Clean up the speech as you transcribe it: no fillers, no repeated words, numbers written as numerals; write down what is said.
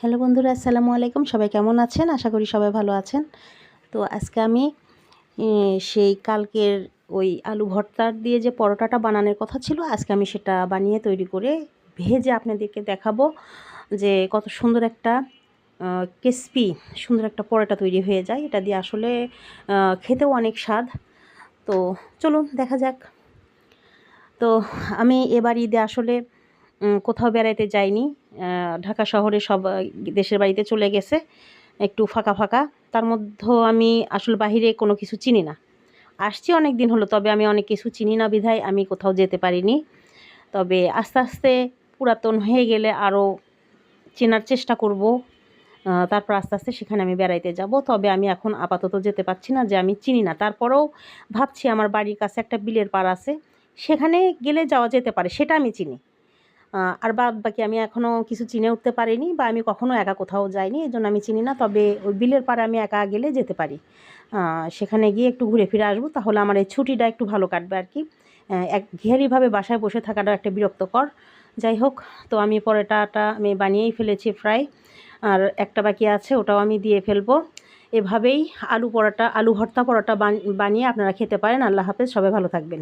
Hello বন্ধুরা, আসসালামু আলাইকুম। সবাই কেমন আছেন? আশা করি সবাই ভালো আছেন। তো আজকে আমি সেই কালকের ওই আলু ভর্তা দিয়ে যে পরোটাটা বানানোর কথা ছিল, আজকে আমি সেটা বানিয়ে তৈরি করে ভেজে আপনাদেরকে দেখাবো যে কত সুন্দর একটা ক্রিসপি সুন্দর একটা পরোটা তৈরি হয়ে যায়। এটা দিয়ে আসলে খেতেও অনেক স্বাদ। তো চলুন দেখা যাক। তো আমি এবার ঈদে আসলে কোথাও বেড়াইতে যাইনি। ঢাকা শহরে সব দেশের বাড়িতে চলে গেছে। একটু ফাঁকা, ফাঁকা। তার মধ্যেও আমি আসলে বাহিরে কোনো কিছু চিনি না। আসছি অনেক দিন হলো, তবে আমি অনেক কিছু চিনি না বিধায় আমি কোথাও যেতে পারিনি। তবে আস্তে, আস্তে পুরাতন হয়ে গেলে আরও চেনার চেষ্টা করব। তারপর আস্তে, আস্তে সেখানে আমি বেড়াইতে যাব। তবে আমি এখন আপাতত যেতে পারছি না, যে আমি চিনি না। তারপরেও ভাবছি আমার বাড়ির কাছে একটা বিলের পাড় আছে। সেখানে গেলে যাওয়া যেতে পারে, সেটা আমি চিনি। আর বাদবাকি আমি এখনও কিছু চিনে উঠতে পারিনি, বা আমি কখনও একা কোথাও যাইনি, এজন্য আমি চিনি না। তবে ওই বিলের পাড়ে আমি একা গেলে যেতে পারি। সেখানে গিয়ে একটু ঘুরে ফিরে আসবো, তাহলে আমার এই ছুটিটা একটু ভালো কাটবে আর কি। একঘেয়েরিভাবে বাসায় বসে থাকাটা একটা বিরক্তকর। যাই হোক, তো আমি পরোটাটা আমি বানিয়েই ফেলেছি ফ্রাই, আর একটা বাকি আছে, ওটাও আমি দিয়ে ফেলবো। এভাবেই আলু ভর্তা পরোটা বানিয়ে আপনারা খেতে পারেন। আল্লাহ হাফেজ, সবাই ভালো থাকবেন।